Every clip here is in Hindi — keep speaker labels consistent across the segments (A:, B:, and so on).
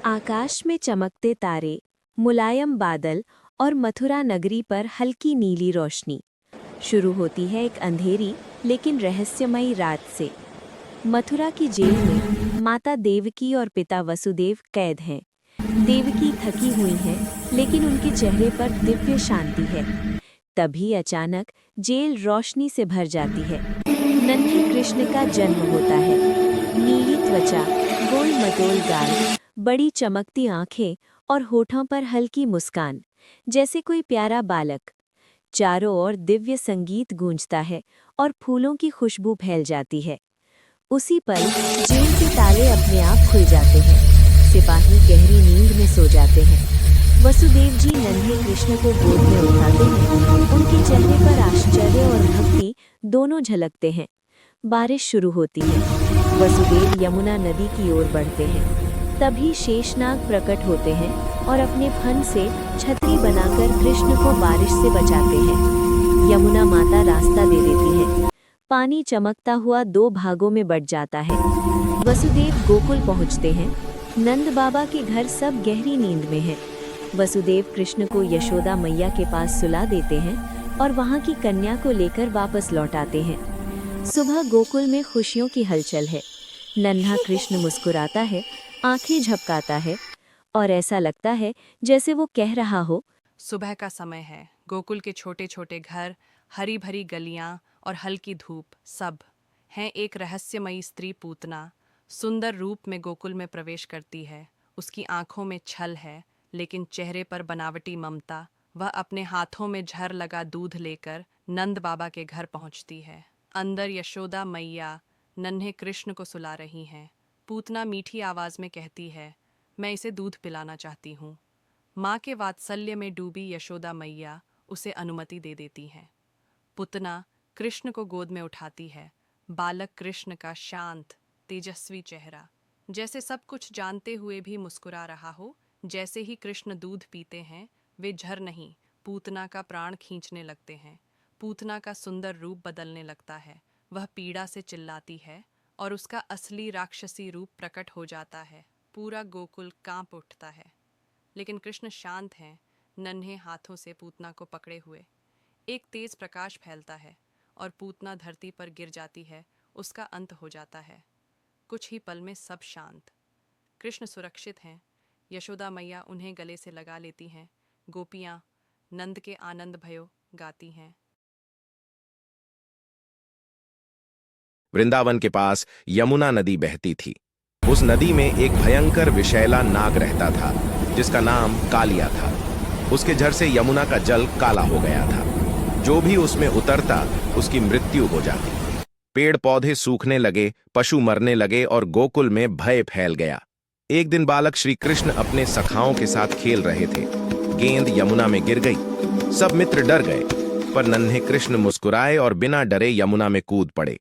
A: आकाश में चमकते तारे, मुलायम बादल और मथुरा नगरी पर हल्की नीली रोशनी। शुरू होती है एक अंधेरी लेकिन रहस्यमयी रात से। मथुरा की जेल में माता देवकी और पिता वसुदेव कैद हैं। देवकी थकी हुई हैं, लेकिन उनके चेहरे पर दिव्य शांति है। तभी अचानक जेल रोशनी से भर जाती है। नन्हे कृष्ण का जन्म होता है। नीली त्वचा, गोल मटोल गाल, बड़ी चमकती आंखें और होठों पर हल्की मुस्कान, जैसे कोई प्यारा बालक। चारों ओर दिव्य संगीत गूंजता है और फूलों की खुशबू फैल जाती है। उसी पल जेल के ताले अपने आप खुल जाते हैं। सिपाही गहरी नींद में सो जाते हैं। वसुदेव जी नन्हे कृष्ण को गोद में उठाते हैं। उनके चेहरे पर आश्चर्य और भक्ति दोनों झलकते हैं। बारिश शुरू होती है। वसुदेव यमुना नदी की ओर बढ़ते हैं। तभी शेषनाग प्रकट होते हैं और अपने फन से छतरी बनाकर कृष्ण को बारिश से बचाते हैं। यमुना माता रास्ता दे देती है। पानी चमकता हुआ दो भागों में बट जाता है। वसुदेव गोकुल पहुंचते हैं। नंद बाबा के घर सब गहरी नींद में हैं। वसुदेव कृष्ण को यशोदा मैया के पास सुला देते हैं और वहां की कन्या को लेकर वापस लौट आते हैं। सुबह गोकुल में खुशियों की हलचल है। नन्हा कृष्ण मुस्कुराता है, आंखें झपकाता है और ऐसा लगता है जैसे वो कह रहा हो,
B: सुबह का समय है। गोकुल के छोटे छोटे घर, हरी भरी गलियां और हल्की धूप सब हैं। एक रहस्यमयी स्त्री पूतना सुंदर रूप में गोकुल में प्रवेश करती है। उसकी आंखों में छल है, लेकिन चेहरे पर बनावटी ममता। वह अपने हाथों में झर लगा दूध लेकर नंद बाबा के घर पहुंचती है। अंदर यशोदा मैया नन्हे कृष्ण को सुला रही हैं। पूतना मीठी आवाज में कहती है, मैं इसे दूध पिलाना चाहती हूँ। माँ के वात्सल्य में डूबी यशोदा मैया उसे अनुमति दे देती है। पुतना कृष्ण को गोद में उठाती है। बालक कृष्ण का शांत तेजस्वी चेहरा जैसे सब कुछ जानते हुए भी मुस्कुरा रहा हो। जैसे ही कृष्ण दूध पीते हैं, वे झर नहीं, पूतना का प्राण खींचने लगते हैं। पूतना का सुंदर रूप बदलने लगता है। वह पीड़ा से चिल्लाती है और उसका असली राक्षसी रूप प्रकट हो जाता है। पूरा गोकुल कांप उठता है, लेकिन कृष्ण शांत हैं, नन्हे हाथों से पूतना को पकड़े हुए। एक तेज प्रकाश फैलता है और पूतना धरती पर गिर जाती है। उसका अंत हो जाता है। कुछ ही पल में सब शांत। कृष्ण सुरक्षित हैं। यशोदा मैया उन्हें गले से लगा लेती हैं। गोपियां नंद के आनंद भयो गाती हैं।
C: वृंदावन के पास यमुना नदी बहती थी। उस नदी में एक भयंकर विषैला नाग रहता था, जिसका नाम कालिया था। उसके झर से यमुना का जल काला हो गया था। जो भी उसमें उतरता, उसकी मृत्यु हो जाती। पेड़ पौधे सूखने लगे, पशु मरने लगे और गोकुल में भय फैल गया। एक दिन बालक श्री कृष्ण अपने सखाओं के साथ खेल रहे थे। गेंद यमुना में गिर गई। सब मित्र डर गए, पर नन्हे कृष्ण मुस्कुराए और बिना डरे यमुना में कूद पड़े।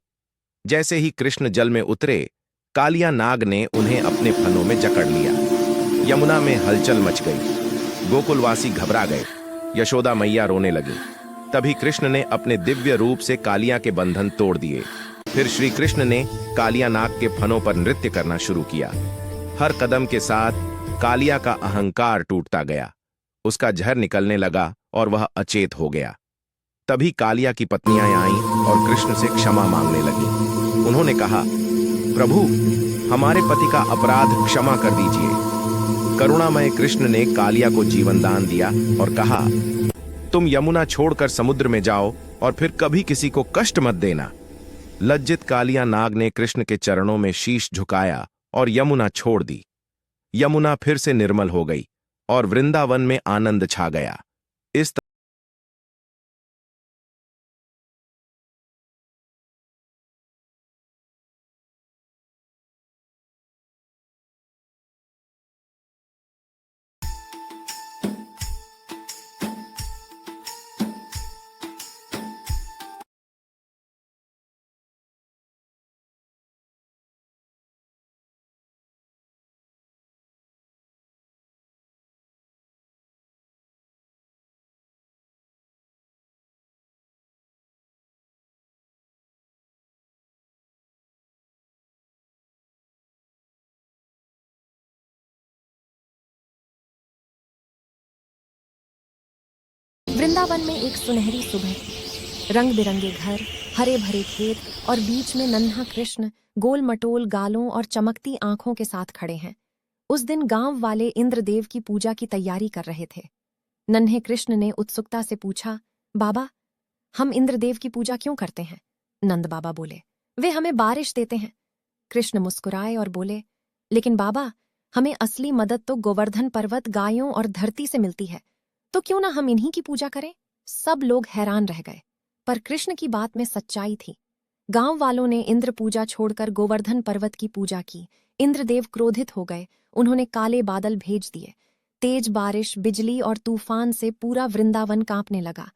C: जैसे ही कृष्ण जल में उतरे, कालिया नाग ने उन्हें अपने फनों में जकड़ लिया। यमुना में हलचल मच गई। गोकुलवासी घबरा गए। यशोदा मैया रोने लगी। तभी कृष्ण ने अपने दिव्य रूप से कालिया के बंधन तोड़ दिए। फिर श्री कृष्ण ने कालिया नाग के फनों पर नृत्य करना शुरू किया। हर कदम के साथ कालिया का अहंकार टूटता गया। उसका झर निकलने लगा और वह अचेत हो गया। तभी कालिया की पत्नियां आईं और कृष्ण से क्षमा मांगने लगीं। उन्होंने कहा, प्रभु, हमारे पति का अपराध क्षमा कर दीजिए। करुणामय कृष्ण ने कालिया को जीवन दान दिया और कहा, तुम यमुना छोड़कर समुद्र में जाओ और फिर कभी किसी को कष्ट मत देना। लज्जित कालिया नाग ने कृष्ण के चरणों में शीश झुकाया और यमुना छोड़ दी। यमुना फिर से निर्मल हो गई और वृंदावन में आनंद छा गया। इस
D: वृंदावन में एक सुनहरी सुबह थी। रंग बिरंगे घर, हरे भरे खेत और बीच में नन्हा कृष्ण गोल मटोल गालों और चमकती आंखों के साथ खड़े हैं। उस दिन गांव वाले इंद्रदेव की पूजा की तैयारी कर रहे थे। नन्हे कृष्ण ने उत्सुकता से पूछा, बाबा, हम इंद्रदेव की पूजा क्यों करते हैं? नंद बाबा बोले, वे हमें बारिश देते हैं। कृष्ण मुस्कुराए और बोले, लेकिन बाबा, हमें असली मदद तो गोवर्धन पर्वत, गायों और धरती से मिलती है, तो क्यों ना हम इन्हीं की पूजा करें? सब लोग हैरान रह गए, पर कृष्ण की बात में सच्चाई थी। गांव वालों ने इंद्र पूजा छोड़कर गोवर्धन पर्वत की पूजा की। इंद्रदेव क्रोधित हो गए। उन्होंने काले बादल भेज दिए। तेज बारिश, बिजली और तूफान से पूरा वृंदावन कांपने लगा।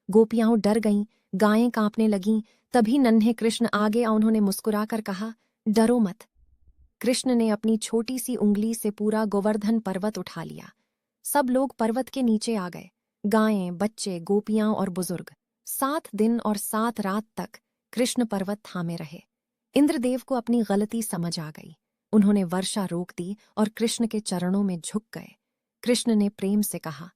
D: गोपियां डर गईं, गायें कांपने लगीं। तभी नन्हे कृष्ण आगे आ उन्होंने मुस्कुराकर कहा, डरो मत। कृष्ण ने अपनी छोटी सी उंगली से पूरा गोवर्धन पर्वत उठा लिया। सब लोग पर्वत के नीचे आ गए, गायें, बच्चे, गोपियां और बुजुर्ग। 7 दिन और 7 रात तक कृष्ण पर्वत थामे रहे। इंद्रदेव को अपनी गलती समझ आ गई। उन्होंने वर्षा रोक दी और कृष्ण के चरणों में झुक गए। कृष्ण ने प्रेम से कहा,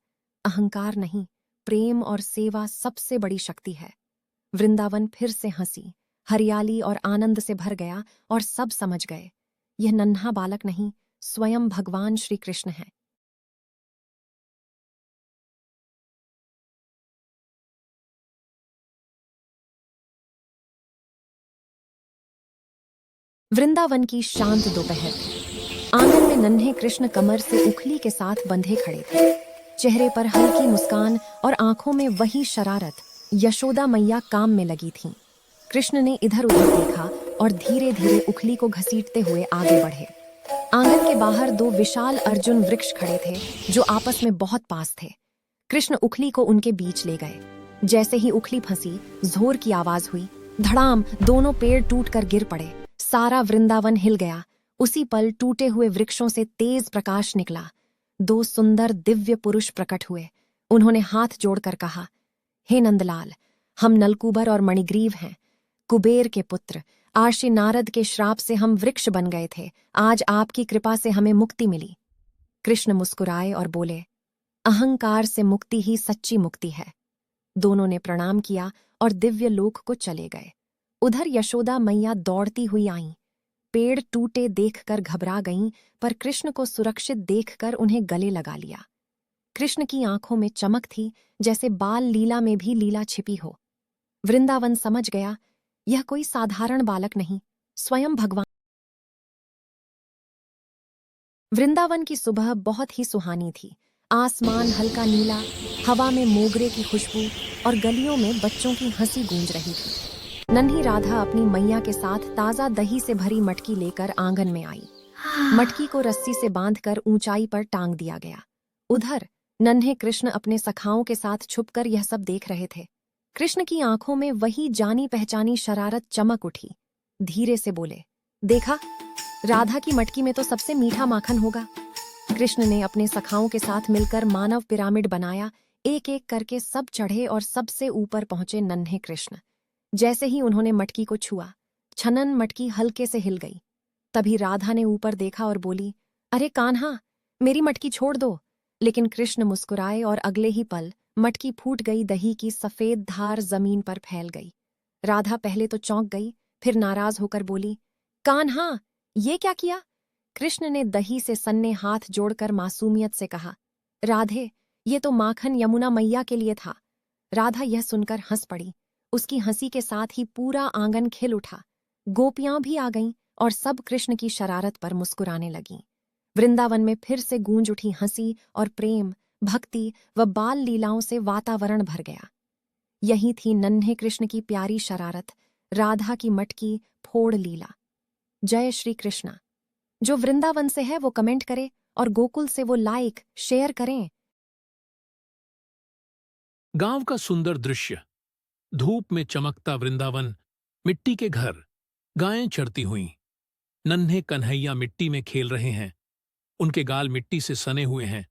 D: अहंकार नहीं, प्रेम और सेवा सबसे बड़ी शक्ति है। वृंदावन फिर से हंसी, हरियाली और आनंद से भर गया और सब समझ गए, यह नन्हा बालक नहीं, स्वयं भगवान श्री कृष्ण है। वृंदावन की शांत दोपहर थी। आंगन में नन्हे कृष्ण कमर से उखली के साथ बंधे खड़े थे। चेहरे पर हल्की मुस्कान और आंखों में वही शरारत। यशोदा मैया काम में लगी थीं। कृष्ण ने इधर उधर देखा और धीरे धीरे उखली को घसीटते हुए आगे बढ़े। आंगन के बाहर 2 विशाल अर्जुन वृक्ष खड़े थे जो आपस में बहुत पास थे। कृष्ण उखली को उनके बीच ले गए। जैसे ही उखली फंसी, जोर की आवाज हुई, धड़ाम, दोनों पेड़ टूटकर गिर पड़े। सारा वृंदावन हिल गया। उसी पल टूटे हुए वृक्षों से तेज प्रकाश निकला। 2 सुंदर दिव्य पुरुष प्रकट हुए। उन्होंने हाथ जोड़कर कहा, हे नंदलाल, हम नलकूबर और मणिग्रीव हैं, कुबेर के पुत्र। आर्षि नारद के श्राप से हम वृक्ष बन गए थे। आज आपकी कृपा से हमें मुक्ति मिली। कृष्ण मुस्कुराए और बोले, अहंकार से मुक्ति ही सच्ची मुक्ति है। दोनों ने प्रणाम किया और दिव्य लोक को चले गए। उधर यशोदा मैया दौड़ती हुई आईं। पेड़ टूटे देखकर घबरा गईं, पर कृष्ण को सुरक्षित देखकर उन्हें गले लगा लिया। कृष्ण की आंखों में चमक थी, जैसे बाल लीला में भी लीला छिपी हो। वृंदावन समझ गया, यह कोई साधारण बालक नहीं, स्वयं भगवान। वृंदावन की सुबह बहुत ही सुहानी थी। आसमान हल्का नीला, हवा में मोगरे की खुशबू और गलियों में बच्चों की हंसी गूंज रही थी। नन्ही राधा अपनी मैया के साथ ताजा दही से भरी मटकी लेकर आंगन में आई। मटकी को रस्सी से बांधकर ऊंचाई पर टांग दिया गया। उधर नन्हे कृष्ण अपने सखाओं के साथ छुपकर यह सब देख रहे थे। कृष्ण की आंखों में वही जानी पहचानी शरारत चमक उठी। धीरे से बोले, देखा, राधा की मटकी में तो सबसे मीठा माखन होगा। कृष्ण ने अपने सखाओं के साथ मिलकर मानव पिरामिड बनाया। एक एक करके सब चढ़े और सबसे ऊपर पहुंचे नन्हे कृष्ण। जैसे ही उन्होंने मटकी को छुआ, छनन मटकी हल्के से हिल गई। तभी राधा ने ऊपर देखा और बोली, अरे कान्हा, मेरी मटकी छोड़ दो। लेकिन कृष्ण मुस्कुराए और अगले ही पल मटकी फूट गई। दही की सफेद धार जमीन पर फैल गई। राधा पहले तो चौंक गई, फिर नाराज होकर बोली, कान्हा, ये क्या किया? कृष्ण ने दही से सन्ने हाथ जोड़कर मासूमियत से कहा, राधे, ये तो माखन यमुना मैया के लिए था। राधा यह सुनकर हंस पड़ी। उसकी हंसी के साथ ही पूरा आंगन खिल उठा। गोपियां भी आ गईं और सब कृष्ण की शरारत पर मुस्कुराने लगीं। वृंदावन में फिर से गूंज उठी हंसी और प्रेम, भक्ति व बाल लीलाओं से वातावरण भर गया। यही थी नन्हे कृष्ण की प्यारी शरारत, राधा की मटकी फोड़ लीला। जय श्री कृष्णा। जो वृंदावन से है वो कमेंट करे और गोकुल से वो लाइक शेयर करें।
E: गांव का सुंदर दृश्य, धूप में चमकता वृंदावन, मिट्टी के घर, गायें चरती हुईं। नन्हे कन्हैया मिट्टी में खेल रहे हैं। उनके गाल मिट्टी से सने हुए हैं।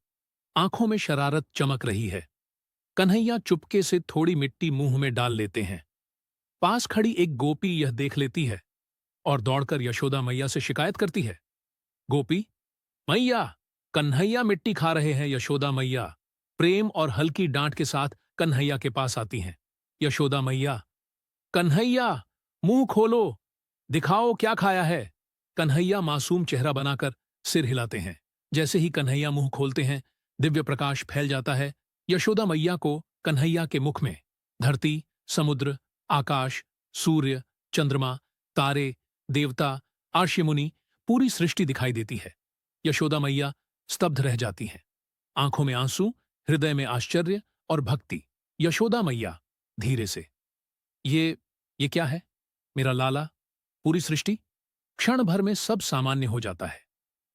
E: आंखों में शरारत चमक रही है। कन्हैया चुपके से थोड़ी मिट्टी मुंह में डाल लेते हैं। पास खड़ी एक गोपी यह देख लेती है और दौड़कर यशोदा मैया से शिकायत करती है। गोपी, मैया, कन्हैया मिट्टी खा रहे हैं। यशोदा मैया प्रेम और हल्की डांट के साथ कन्हैया के पास आती हैं। यशोदा मैया, कन्हैया, मुंह खोलो, दिखाओ क्या खाया है। कन्हैया मासूम चेहरा बनाकर सिर हिलाते हैं। जैसे ही कन्हैया मुंह खोलते हैं, दिव्य प्रकाश फैल जाता है। यशोदा मैया को कन्हैया के मुख में धरती, समुद्र, आकाश, सूर्य, चंद्रमा, तारे, देवता, आर्षि मुनि, पूरी सृष्टि दिखाई देती है। यशोदा मैया स्तब्ध रह जाती हैं। आंखों में आंसू, हृदय में आश्चर्य और भक्ति। यशोदा मैया धीरे से, ये क्या है? मेरा लाला, पूरी सृष्टि। क्षण भर में सब सामान्य हो जाता है।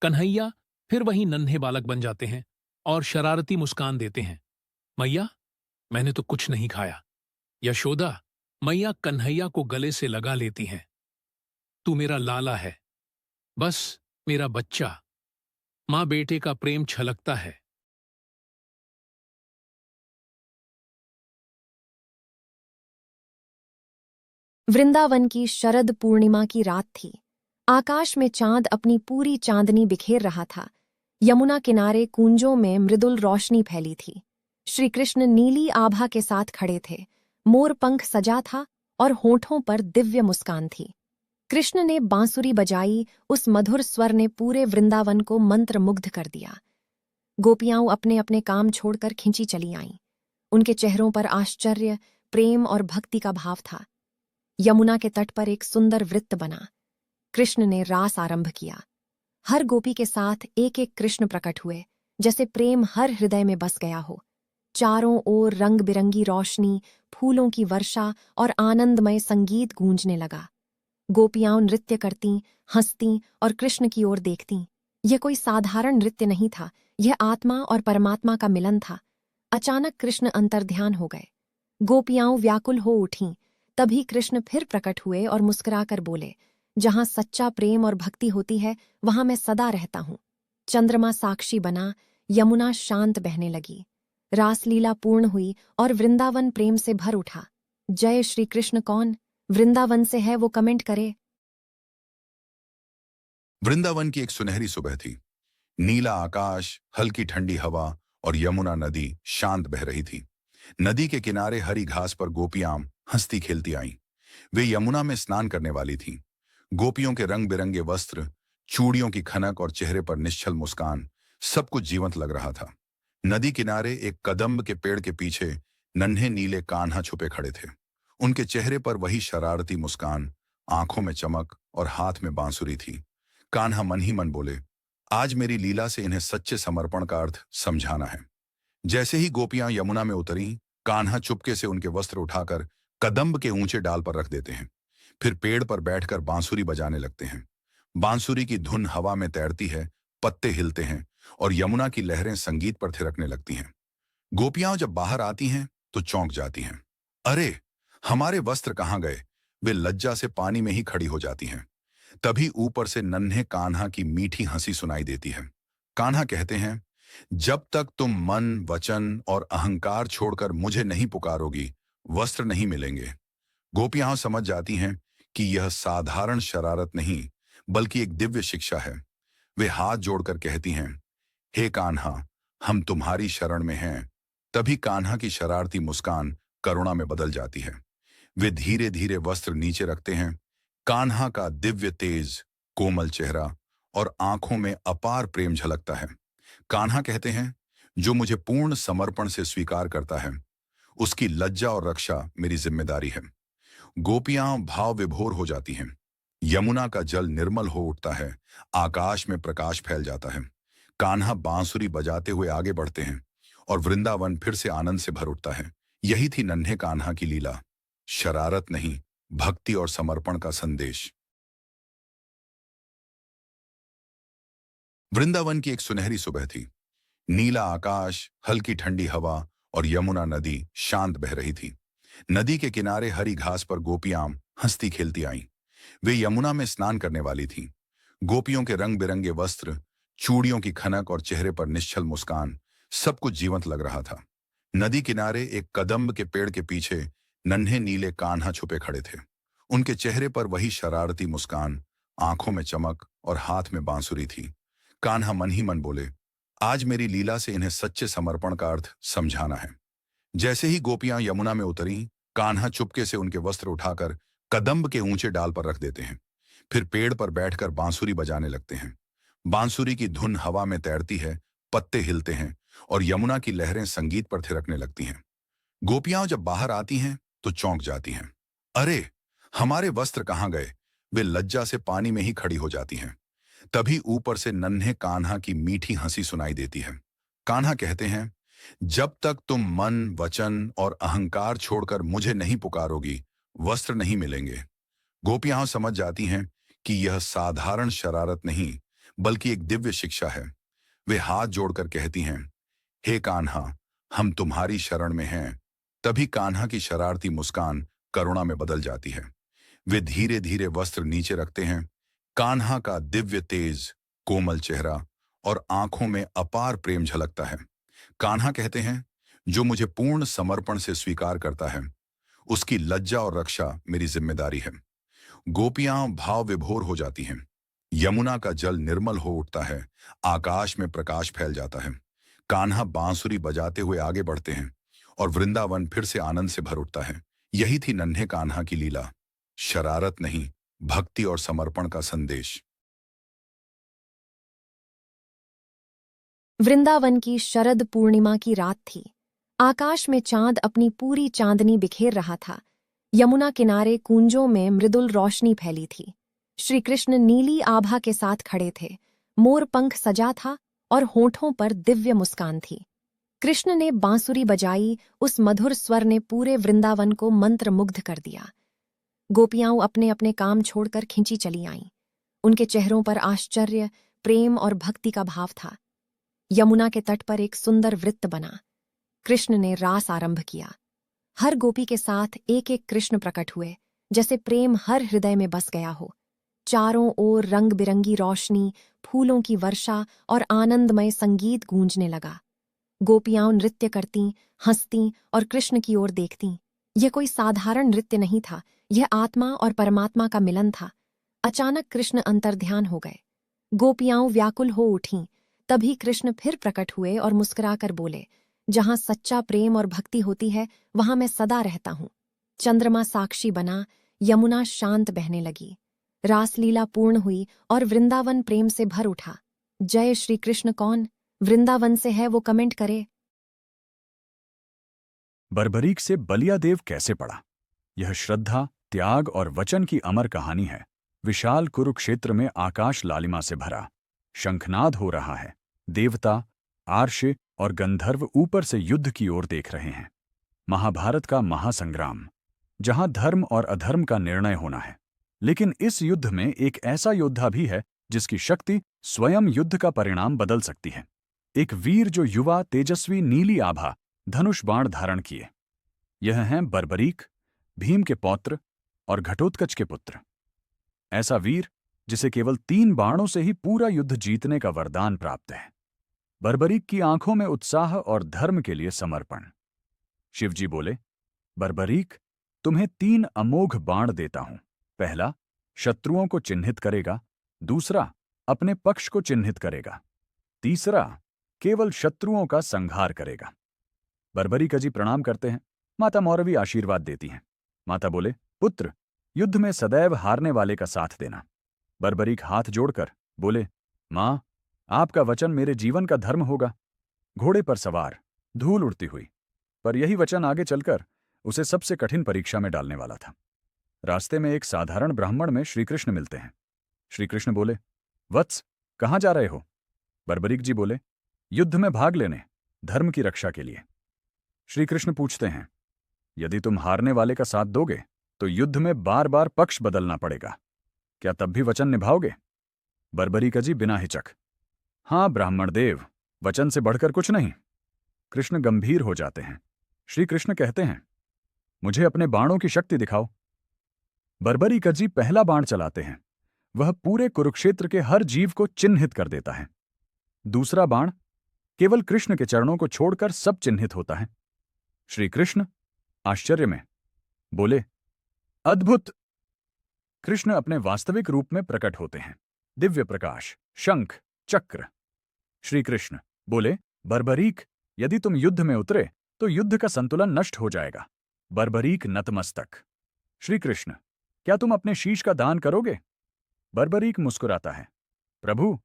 E: कन्हैया फिर वही नन्हे बालक बन जाते हैं और शरारती मुस्कान देते हैं। मैया, मैंने तो कुछ नहीं खाया। यशोदा मैया कन्हैया को गले से लगा लेती हैं। तू मेरा लाला है, बस मेरा बच्चा। मां बेटे का प्रेम छलकता है।
D: वृंदावन की शरद पूर्णिमा की रात थी। आकाश में चांद अपनी पूरी चांदनी बिखेर रहा था। यमुना किनारे कूंजों में मृदुल रोशनी फैली थी। श्री कृष्ण नीली आभा के साथ खड़े थे। मोर पंख सजा था और होठों पर दिव्य मुस्कान थी। कृष्ण ने बांसुरी बजाई, उस मधुर स्वर ने पूरे वृंदावन को मंत्रमुग्ध कर दिया। गोपियां अपने अपने काम छोड़कर खिंची चली आईं। उनके चेहरों पर आश्चर्य, प्रेम और भक्ति का भाव था। यमुना के तट पर एक सुंदर वृत्त बना। कृष्ण ने रास आरंभ किया। हर गोपी के साथ एक एक कृष्ण प्रकट हुए, जैसे प्रेम हर हृदय में बस गया हो। चारों ओर रंग बिरंगी रोशनी, फूलों की वर्षा और आनंदमय संगीत गूंजने लगा। गोपियां नृत्य करतीं, हंसतीं और कृष्ण की ओर देखतीं। यह कोई साधारण नृत्य नहीं था, यह आत्मा और परमात्मा का मिलन था। अचानक कृष्ण अंतर्ध्यान हो गए। गोपियां व्याकुल हो उठीं। तभी कृष्ण फिर प्रकट हुए और मुस्कुराकर बोले, जहां सच्चा प्रेम और भक्ति होती है, वहां मैं सदा रहता हूं। चंद्रमा साक्षी बना, यमुना शांत बहने लगी। रासलीला पूर्ण हुई और वृंदावन प्रेम से भर उठा। जय श्री कृष्ण कौन वृंदावन से है वो कमेंट करे।
F: वृंदावन की एक सुनहरी सुबह थी। नीला आकाश, हल्की ठंडी हवा और यमुना नदी शांत बह रही थी। नदी के किनारे हरी घास पर गोपियां हंसती खेलती आईं। वे यमुना में स्नान करने वाली थीं। गोपियों के रंग बिरंगे वस्त्र, चूड़ियों की खनक और चेहरे पर निश्चल मुस्कान, सब कुछ जीवंत लग रहा था। नदी किनारे एक कदम्ब के पेड़ के पीछे नन्हे नीले कान्हा छुपे खड़े थे। उनके चेहरे पर वही शरारती मुस्कान, आंखों में चमक और हाथ में बांसुरी थी। कान्हा मन ही मन बोले, आज मेरी लीला से इन्हें सच्चे समर्पण का अर्थ समझाना है। जैसे ही गोपियां यमुना में उतरी, कान्हा चुपके से उनके वस्त्र उठाकर कदम्ब के ऊंचे डाल पर रख देते हैं। फिर पेड़ पर बैठकर बांसुरी बजाने लगते हैं। बांसुरी की धुन हवा में तैरती है, पत्ते हिलते हैं और यमुना की लहरें संगीत पर थिरकने लगती हैं। गोपियां जब बाहर आती हैं तो चौंक जाती हैं। अरे, हमारे वस्त्र कहाँ गए? वे लज्जा से पानी में ही खड़ी हो जाती हैं। तभी ऊपर से नन्हे कान्हा की मीठी हंसी सुनाई देती है। कान्हा कहते हैं, जब तक तुम मन, वचन और अहंकार छोड़कर मुझे नहीं पुकारोगी, वस्त्र नहीं मिलेंगे। गोपियां समझ जाती हैं कि यह साधारण शरारत नहीं, बल्कि एक दिव्य शिक्षा है। वे हाथ जोड़कर कहती हैं, हे कान्हा, हम तुम्हारी शरण में हैं। तभी कान्हा की शरारती मुस्कान करुणा में बदल जाती है। वे धीरे धीरे वस्त्र नीचे रखते हैं। कान्हा का दिव्य तेज, कोमल चेहरा और आंखों में अपार प्रेम झलकता है। कान्हा कहते हैं, जो मुझे पूर्ण समर्पण से स्वीकार करता है, उसकी लज्जा और रक्षा मेरी जिम्मेदारी है। गोपियां भाव विभोर हो जाती हैं। यमुना का जल निर्मल हो उठता है, आकाश में प्रकाश फैल जाता है। कान्हा बांसुरी बजाते हुए आगे बढ़ते हैं और वृंदावन फिर से आनंद से भर उठता है। यही थी नन्हे कान्हा की लीला। शरारत नहीं, भक्ति और समर्पण का संदेश। वृंदावन की एक सुनहरी सुबह थी। नीला आकाश, हल्की ठंडी हवा और यमुना नदी शांत बह रही थी। नदी के किनारे हरी घास पर गोपियां हंसती खेलती आईं। वे यमुना में स्नान करने वाली थीं। गोपियों के रंग बिरंगे वस्त्र, चूड़ियों की खनक और चेहरे पर निश्चल मुस्कान, सब कुछ जीवंत लग रहा था। नदी किनारे एक कदम्ब के पेड़ के पीछे नन्हे नीले कान्हा छुपे खड़े थे। उनके चेहरे पर वही शरारती मुस्कान, आंखों में चमक और हाथ में बांसुरी थी। कान्हा मन ही मन बोले, आज मेरी लीला से इन्हें सच्चे समर्पण का अर्थ समझाना है। जैसे ही गोपियां यमुना में उतरी, कान्हा चुपके से उनके वस्त्र उठाकर कदम्ब के ऊंचे डाल पर रख देते हैं। फिर पेड़ पर बैठकर बांसुरी बजाने लगते हैं। बांसुरी की धुन हवा में तैरती है, पत्ते हिलते हैं और यमुना की लहरें संगीत पर थिरकने लगती हैं। गोपियां जब बाहर आती हैं तो चौंक जाती हैं। अरे, हमारे वस्त्र कहाँ गए? वे लज्जा से पानी में ही खड़ी हो जाती हैं। तभी ऊपर से नन्हे कान्हा की मीठी हंसी सुनाई देती है। कान्हा कहते हैं, जब तक तुम मन, वचन और अहंकार छोड़कर मुझे नहीं पुकारोगी, वस्त्र नहीं मिलेंगे। गोपियां समझ जाती हैं कि यह साधारण शरारत नहीं, बल्कि एक दिव्य शिक्षा है। वे हाथ जोड़कर कहती हैं, हे कान्हा, हम तुम्हारी शरण में हैं। तभी कान्हा की शरारती मुस्कान करुणा में बदल जाती है। वे धीरे धीरे वस्त्र नीचे रखते हैं। कान्हा का दिव्य तेज, कोमल चेहरा और आंखों में अपार प्रेम झलकता है। कान्हा कहते हैं, जो मुझे पूर्ण समर्पण से स्वीकार करता है, उसकी लज्जा और रक्षा मेरी जिम्मेदारी है। गोपियां भाव विभोर हो जाती हैं। यमुना का जल निर्मल हो उठता है, आकाश में प्रकाश फैल जाता है। कान्हा बांसुरी बजाते हुए आगे बढ़ते हैं और वृंदावन फिर से आनंद से भर उठता है। यही थी नन्हे कान्हा की लीला, शरारत नहीं, भक्ति और समर्पण का संदेश।
D: वृंदावन की शरद पूर्णिमा की रात थी। आकाश में चांद अपनी पूरी चांदनी बिखेर रहा था। यमुना किनारे कूंजों में मृदुल रोशनी फैली थी। श्री कृष्ण नीली आभा के साथ खड़े थे। मोर पंख सजा था और होठों पर दिव्य मुस्कान थी। कृष्ण ने बांसुरी बजाई, उस मधुर स्वर ने पूरे वृंदावन को मंत्रमुग्ध कर दिया। गोपियां अपने अपने काम छोड़कर खिंची चली आईं। उनके चेहरों पर आश्चर्य, प्रेम और भक्ति का भाव था। यमुना के तट पर एक सुंदर वृत्त बना। कृष्ण ने रास आरंभ किया। हर गोपी के साथ एक एक कृष्ण प्रकट हुए, जैसे प्रेम हर हृदय में बस गया हो। चारों ओर रंग बिरंगी रोशनी, फूलों की वर्षा और आनंदमय संगीत गूंजने लगा। गोपियां नृत्य करतीं, हंसतीं और कृष्ण की ओर देखतीं। यह कोई साधारण नृत्य नहीं था, यह आत्मा और परमात्मा का मिलन था। अचानक कृष्ण अंतर्ध्यान हो गए। गोपियां व्याकुल हो उठीं। तभी कृष्ण फिर प्रकट हुए और मुस्कुराकर बोले, जहां सच्चा प्रेम और भक्ति होती है, वहां मैं सदा रहता हूं। चंद्रमा साक्षी बना, यमुना शांत बहने लगी। रासलीला पूर्ण हुई और वृंदावन प्रेम से भर उठा। जय श्री कृष्ण कौन वृंदावन से है वो कमेंट करे।
G: बर्बरीक से बलिया देव कैसे पड़ा? यह श्रद्धा, त्याग और वचन की अमर कहानी है। विशाल कुरुक्षेत्र में आकाश लालिमा से भरा, शंखनाद हो रहा है। देवता, आर्ष और गंधर्व ऊपर से युद्ध की ओर देख रहे हैं। महाभारत का महासंग्राम, जहां धर्म और अधर्म का निर्णय होना है। लेकिन इस युद्ध में एक ऐसा योद्धा भी है जिसकी शक्ति स्वयं युद्ध का परिणाम बदल सकती है। एक वीर जो युवा, तेजस्वी, नीली आभा, धनुष बाण धारण किए। यह हैं बर्बरीक, भीम के पौत्र और घटोत्कच के पुत्र। ऐसा वीर जिसे केवल 3 बाणों से ही पूरा युद्ध जीतने का वरदान प्राप्त है। बर्बरीक की आंखों में उत्साह और धर्म के लिए समर्पण। शिवजी बोले, बर्बरीक, तुम्हें 3 अमोघ बाण देता हूं। पहला शत्रुओं को चिन्हित करेगा, दूसरा अपने पक्ष को चिन्हित करेगा, तीसरा केवल शत्रुओं का संहार करेगा। बर्बरीक जी प्रणाम करते हैं। माता मौरवी आशीर्वाद देती हैं। माता बोले, पुत्र, युद्ध में सदैव हारने वाले का साथ देना। बर्बरीक हाथ जोड़कर बोले, मां, आपका वचन मेरे जीवन का धर्म होगा। घोड़े पर सवार, धूल उड़ती हुई, पर यही वचन आगे चलकर उसे सबसे कठिन परीक्षा में डालने वाला था। रास्ते में एक साधारण ब्राह्मण में श्रीकृष्ण मिलते हैं। श्रीकृष्ण बोले, वत्स, कहाँ जा रहे हो? बर्बरीक जी बोले, युद्ध में भाग लेने, धर्म की रक्षा के लिए। श्रीकृष्ण पूछते हैं, यदि तुम हारने वाले का साथ दोगे तो युद्ध में बार बार पक्ष बदलना पड़ेगा, क्या तब भी वचन निभाओगे? बर्बरीक जी बिना हिचक, हां ब्राह्मण देव, वचन से बढ़कर कुछ नहीं। कृष्ण गंभीर हो जाते हैं। श्री कृष्ण कहते हैं, मुझे अपने बाणों की शक्ति दिखाओ। बर्बरीक जी पहला बाण चलाते हैं। वह पूरे कुरुक्षेत्र के हर जीव को चिन्हित कर देता है। दूसरा बाण केवल कृष्ण के चरणों को छोड़कर सब चिन्हित होता है। श्री कृष्ण आश्चर्य में बोले, अद्भुत! कृष्ण अपने वास्तविक रूप में प्रकट होते हैं। दिव्य प्रकाश, शंख, चक्र। श्री कृष्ण बोले, बर्बरीक, यदि तुम युद्ध में उतरे तो युद्ध का संतुलन नष्ट हो जाएगा। बर्बरीक नतमस्तक। श्री कृष्ण, क्या तुम अपने शीश का दान करोगे? बर्बरीक मुस्कुराता है। प्रभु,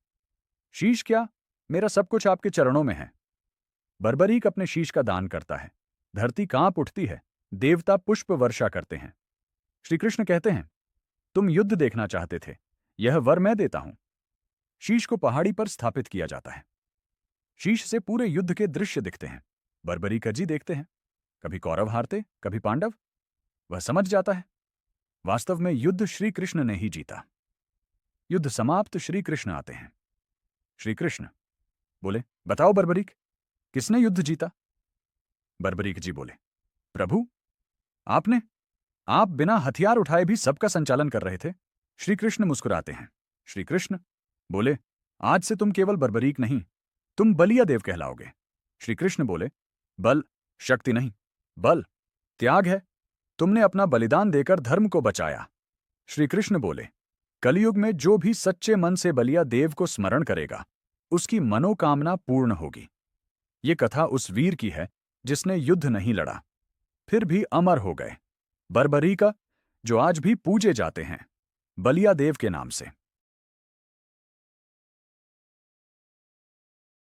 G: शीश क्या? मेरा सब कुछ आपके चरणों में है। बर्बरीक अपने शीश का दान करता है। धरती कांप उठती है। देवता पुष्प वर्षा करते हैं। श्री कृष्ण कहते हैं, तुम युद्ध देखना चाहते थे, यह वर मैं देता हूं। शीश को पहाड़ी पर स्थापित किया जाता है। शीश से पूरे युद्ध के दृश्य दिखते हैं। बर्बरीक अजी देखते हैं, कभी कौरव हारते, कभी पांडव। वह समझ जाता है, वास्तव में युद्ध श्री कृष्ण ने ही जीता। युद्ध समाप्त, श्री कृष्ण आते हैं। श्री कृष्ण बोले, बताओ बर्बरीक, किसने युद्ध जीता? बर्बरीक जी बोले, प्रभु, आपने। आप बिना हथियार उठाए भी सबका संचालन कर रहे थे। श्री कृष्ण मुस्कुराते हैं। श्री कृष्ण बोले, आज से तुम केवल बर्बरीक नहीं, तुम बलिया देव कहलाओगे। श्री कृष्ण बोले, बल शक्ति नहीं, बल त्याग है। तुमने अपना बलिदान देकर धर्म को बचाया। श्री कृष्ण बोले, कलयुग में जो भी सच्चे मन से बलिया देव को स्मरण करेगा, उसकी मनोकामना पूर्ण होगी। ये कथा उस वीर की है जिसने युद्ध नहीं लड़ा, फिर भी अमर हो गए। बर्बरीका, जो आज भी पूजे जाते हैं बलिया देव के नाम से।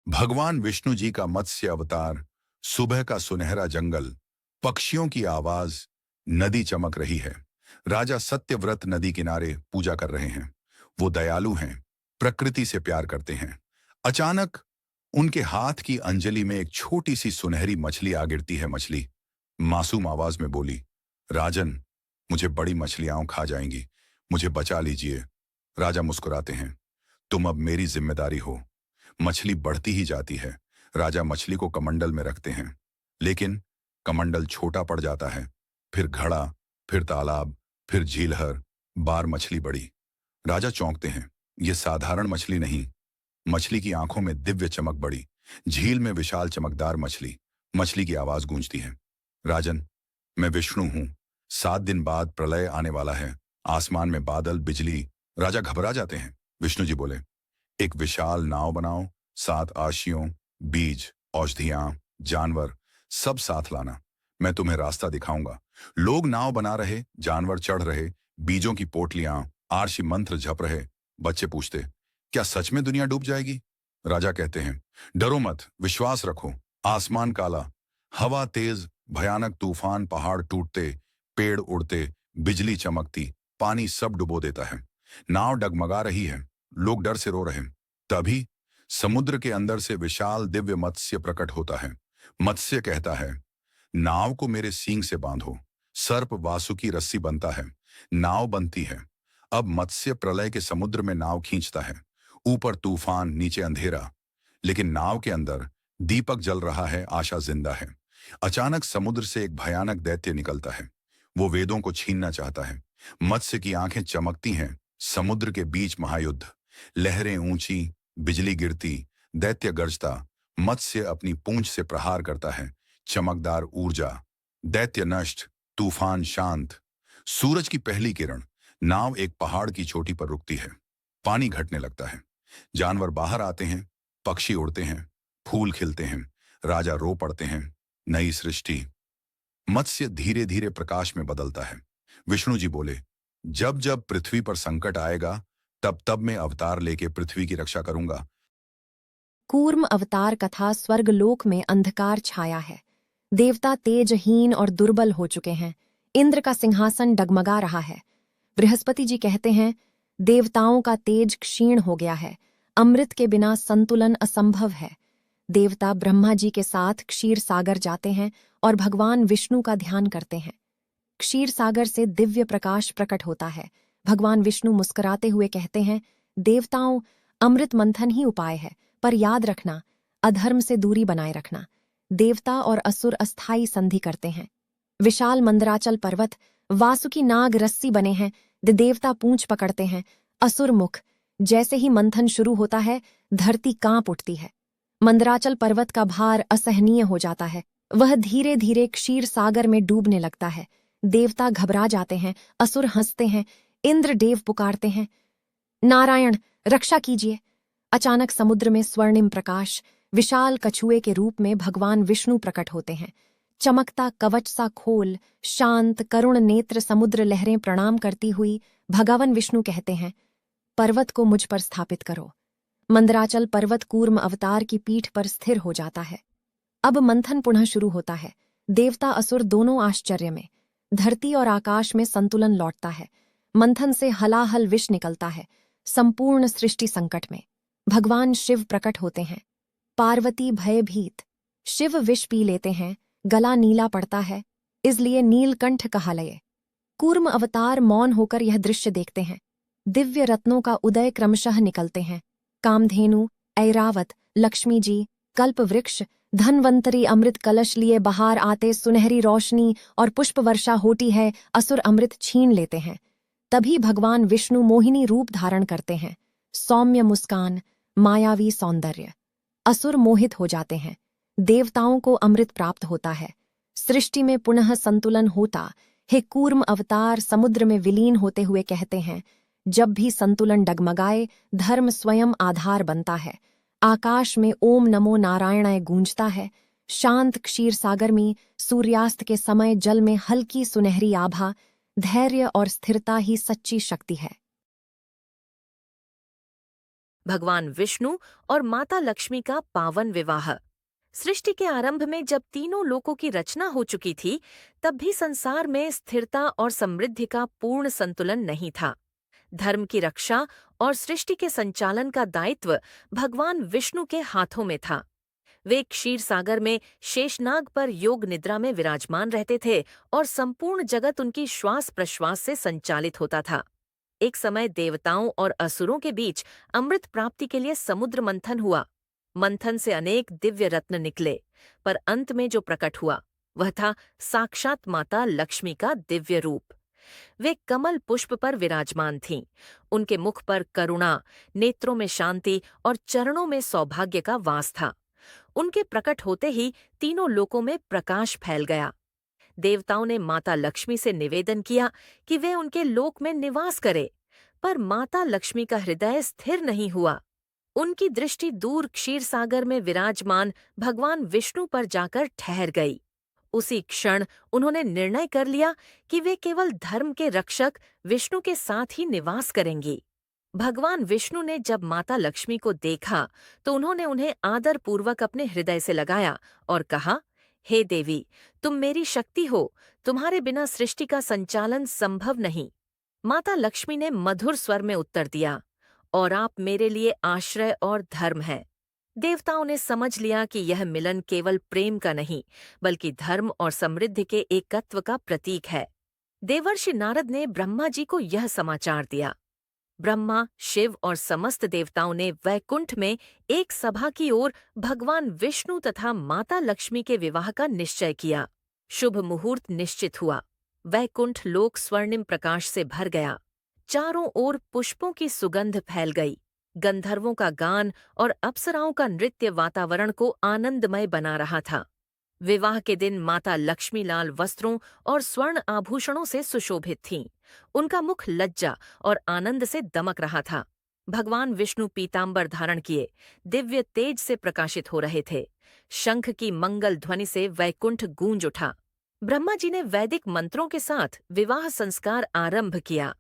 F: भगवान विष्णु जी का मत्स्य अवतार, सुबह का सुनहरा जंगल, पक्षियों की आवाज, नदी चमक रही है। राजा सत्यव्रत नदी किनारे पूजा कर रहे हैं। वो दयालु हैं, प्रकृति से प्यार करते हैं। अचानक उनके हाथ की अंजलि में एक छोटी सी सुनहरी मछली आ गिरती है। मछली मासूम आवाज में बोली, राजन, मुझे बड़ी मछलियां खा जाएंगी, मुझे बचा लीजिए। राजा मुस्कुराते हैं, तुम अब मेरी जिम्मेदारी हो। मछली बढ़ती ही जाती है। राजा मछली को कमंडल में रखते हैं, लेकिन कमंडल छोटा पड़ जाता है। फिर घड़ा, फिर तालाब, फिर झीलहर, बार मछली बड़ी। राजा चौंकते हैं, ये साधारण मछली नहीं। मछली की आंखों में दिव्य चमक बड़ी। झील में विशाल चमकदार मछली। मछली की आवाज गूंजती है, राजन, मैं विष्णु हूं। 7 दिन बाद प्रलय आने वाला है। आसमान में बादल, बिजली। राजा घबरा जाते हैं। विष्णु जी बोले, एक विशाल नाव बनाओ, 7 आशियों, बीज, औषधियां, जानवर, सब साथ लाना। मैं तुम्हें रास्ता दिखाऊंगा। लोग नाव बना रहे, जानवर चढ़ रहे, बीजों की पोटलियां, आरशी मंत्र जप रहे। बच्चे पूछते, क्या सच में दुनिया डूब जाएगी? राजा कहते हैं, डरो मत, विश्वास रखो। आसमान काला, हवा तेज, भयानक तूफान, पहाड़ टूटते, पेड़ उड़ते, बिजली चमकती, पानी सब डुबो देता है। नाव डगमगा रही है, लोग डर से रो रहे हैं। तभी समुद्र के अंदर से विशाल दिव्य मत्स्य प्रकट होता है। मत्स्य कहता है, नाव को मेरे सींग से बांधो। सर्प वासुकी रस्सी बनता है, नाव बनती है। अब मत्स्य प्रलय के समुद्र में नाव खींचता है। ऊपर तूफान, नीचे अंधेरा, लेकिन नाव के अंदर दीपक जल रहा है, आशा जिंदा है। अचानक समुद्र से एक भयानक दैत्य निकलता है। वो वेदों को छीनना चाहता है। मत्स्य की आंखें चमकती हैं। समुद्र के बीच महायुद्ध, लहरें ऊंची, बिजली गिरती, दैत्य गरजता। मत्स्य अपनी पूंछ से प्रहार करता है। चमकदार ऊर्जा, दैत्य नष्ट, तूफान शांत। सूरज की पहली किरण। नाव एक पहाड़ की चोटी पर रुकती है। पानी घटने लगता है। जानवर बाहर आते हैं, पक्षी उड़ते हैं, फूल खिलते हैं। राजा रो पड़ते हैं। नई सृष्टि। मत्स्य धीरे धीरे प्रकाश में बदलता है। विष्णु जी बोले, जब जब पृथ्वी पर संकट आएगा, तब तब मैं अवतार लेके पृथ्वी की रक्षा करूंगा।
D: कूर्म अवतार कथा। स्वर्गलोक में अंधकार छाया है। देवता तेजहीन और दुर्बल हो चुके हैं। इंद्र का सिंहासन डगमगा रहा है। बृहस्पति जी कहते हैं, देवताओं का तेज क्षीण हो गया है। अमृत के बिना संतुलन असंभव है। देवता ब्रह्मा जी के साथ क्षीर सागर जाते हैं और भगवान विष्णु का ध्यान करते हैं। क्षीर सागर से दिव्य प्रकाश प्रकट होता है। भगवान विष्णु मुस्कुराते हुए कहते हैं, देवताओं, अमृत मंथन ही उपाय है, पर याद रखना, अधर्म से दूरी बनाए रखना। देवता और असुर अस्थाई संधि करते हैं। विशाल मंदराचल पर्वत, वासुकी नाग रस्सी बने हैं। देवता पूंछ पकड़ते हैं। असुर मुख। जैसे ही मंथन शुरू होता है, धरती कांप उठती है। मंदराचल पर्वत का भार असहनीय हो जाता है। वह धीरे धीरे क्षीर सागर में डूबने लगता है। देवता घबरा जाते हैं। असुर हंसते हैं। इंद्र देव पुकारते हैं, नारायण, रक्षा कीजिए। अचानक समुद्र में स्वर्णिम प्रकाश, विशाल कछुए के रूप में भगवान विष्णु प्रकट होते हैं। चमकता कवच सा खोल, शांत करुण नेत्र समुद्र लहरें प्रणाम करती हुई भगवान विष्णु कहते हैं, पर्वत को मुझ पर स्थापित करो। मंदराचल पर्वत कूर्म अवतार की पीठ पर स्थिर हो जाता है। अब मंथन पुनः शुरू होता है। देवता असुर दोनों आश्चर्य में। धरती और आकाश में संतुलन लौटता है। मंथन से हलाहल विष निकलता है। संपूर्ण सृष्टि संकट में। भगवान शिव प्रकट होते हैं। पार्वती भयभीत। शिव विष पी लेते हैं, गला नीला पड़ता है, इसलिए नीलकंठ कहा लये। कूर्म अवतार मौन होकर यह दृश्य देखते हैं। दिव्य रत्नों का उदय क्रमशः निकलते हैं। कामधेनु, ऐरावत, लक्ष्मी जी, कल्प वृक्ष, धनवंतरी अमृत कलश लिए बाहर आते, सुनहरी रोशनी और पुष्प वर्षा होती है। असुर अमृत छीन लेते हैं। तभी भगवान विष्णु मोहिनी रूप धारण करते हैं। सौम्य मुस्कान, मायावी सौंदर्य। असुर मोहित हो जाते हैं। देवताओं को अमृत प्राप्त होता है। सृष्टि में पुनः संतुलन होता। हे कूर्म अवतार समुद्र में विलीन होते हुए कहते हैं, जब भी संतुलन डगमगाए, धर्म स्वयं आधार बनता है। आकाश में ओम नमो नारायणाय गूंजता है। शांत क्षीर सागर में सूर्यास्त के समय जल में हल्की सुनहरी आभा। धैर्य और स्थिरता ही सच्ची शक्ति है।
H: भगवान विष्णु और माता लक्ष्मी का पावन विवाह। सृष्टि के आरंभ में जब तीनों लोकों की रचना हो चुकी थी, तब भी संसार में स्थिरता और समृद्धि का पूर्ण संतुलन नहीं था। धर्म की रक्षा और सृष्टि के संचालन का दायित्व भगवान विष्णु के हाथों में था। वे क्षीर सागर में शेषनाग पर योग निद्रा में विराजमान रहते थे और संपूर्ण जगत उनकी श्वास प्रश्वास से संचालित होता था। एक समय देवताओं और असुरों के बीच अमृत प्राप्ति के लिए समुद्र मंथन हुआ। मंथन से अनेक दिव्य रत्न निकले, पर अंत में जो प्रकट हुआ वह था साक्षात माता लक्ष्मी का दिव्य रूप। वे कमल पुष्प पर विराजमान थीं। उनके मुख पर करुणा, नेत्रों में शांति और चरणों में सौभाग्य का वास था। उनके प्रकट होते ही तीनों लोकों में प्रकाश फैल गया। देवताओं ने माता लक्ष्मी से निवेदन किया कि वे उनके लोक में निवास करे, पर माता लक्ष्मी का हृदय स्थिर नहीं हुआ। उनकी दृष्टि दूर क्षीर सागर में विराजमान भगवान विष्णु पर जाकर ठहर गई। उसी क्षण उन्होंने निर्णय कर लिया कि वे केवल धर्म के रक्षक विष्णु के साथ ही निवास करेंगी। भगवान विष्णु ने जब माता लक्ष्मी को देखा तो उन्होंने उन्हें आदरपूर्वक अपने हृदय से लगाया और कहा, हे देवी, तुम मेरी शक्ति हो, तुम्हारे बिना सृष्टि का संचालन संभव नहीं। माता लक्ष्मी ने मधुर स्वर में उत्तर दिया, और आप मेरे लिए आश्रय और धर्म हैं। देवताओं ने समझ लिया कि यह मिलन केवल प्रेम का नहीं, बल्कि धर्म और समृद्धि के एकत्व का प्रतीक है। देवर्षि नारद ने ब्रह्मा जी को यह समाचार दिया। ब्रह्मा, शिव और समस्त देवताओं ने वैकुंठ में एक सभा की ओर भगवान विष्णु तथा माता लक्ष्मी के विवाह का निश्चय किया। शुभ मुहूर्त निश्चित हुआ। वैकुंठ लोक स्वर्णिम प्रकाश से भर गया। चारों ओर पुष्पों की सुगंध फैल गई। गंधर्वों का गान और अप्सराओं का नृत्य वातावरण को आनंदमय बना रहा था। विवाह के दिन माता लक्ष्मी लाल वस्त्रों और स्वर्ण आभूषणों से सुशोभित थीं। उनका मुख लज्जा और आनंद से दमक रहा था। भगवान विष्णु पीतांबर धारण किए दिव्य तेज से प्रकाशित हो रहे थे। शंख की मंगल ध्वनि से वैकुंठ गूंज उठा। ब्रह्मा जी ने वैदिक मंत्रों के साथ विवाह संस्कार आरंभ किया।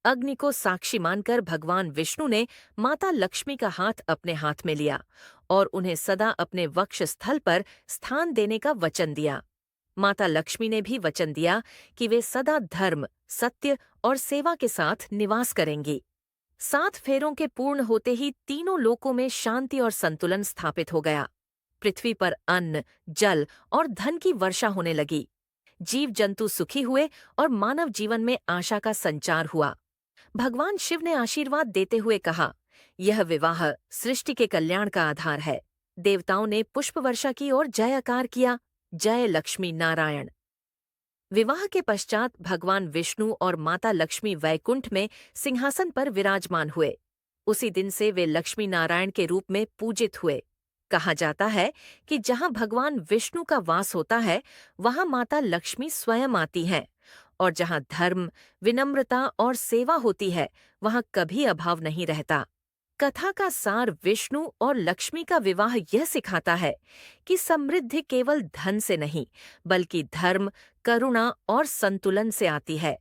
H: अग्नि को साक्षी मानकर भगवान विष्णु ने माता लक्ष्मी का हाथ अपने हाथ में लिया और उन्हें सदा अपने वक्ष स्थल पर स्थान देने का वचन दिया। माता लक्ष्मी ने भी वचन दिया कि वे सदा धर्म, सत्य और सेवा के साथ निवास करेंगी। 7 फेरों के पूर्ण होते ही तीनों लोकों में शांति और संतुलन स्थापित हो गया। पृथ्वी पर अन्न, जल और धन की वर्षा होने लगी। जीव जंतु सुखी हुए और मानव जीवन में आशा का संचार हुआ। भगवान शिव ने आशीर्वाद देते हुए कहा, यह विवाह सृष्टि के कल्याण का आधार है। देवताओं ने पुष्प वर्षा की और जयकार किया, जय लक्ष्मी नारायण। विवाह के पश्चात भगवान विष्णु और माता लक्ष्मी वैकुंठ में सिंहासन पर विराजमान हुए। उसी दिन से वे लक्ष्मी नारायण के रूप में पूजित हुए। कहा जाता है कि जहाँ भगवान विष्णु का वास होता है, वहाँ माता लक्ष्मी स्वयं आती हैं, और जहाँ धर्म, विनम्रता और सेवा होती है, वहाँ कभी अभाव नहीं रहता। कथा का सार विष्णु और लक्ष्मी का विवाह यह सिखाता है कि समृद्धि केवल धन से नहीं, बल्कि धर्म, करुणा और संतुलन से आती है।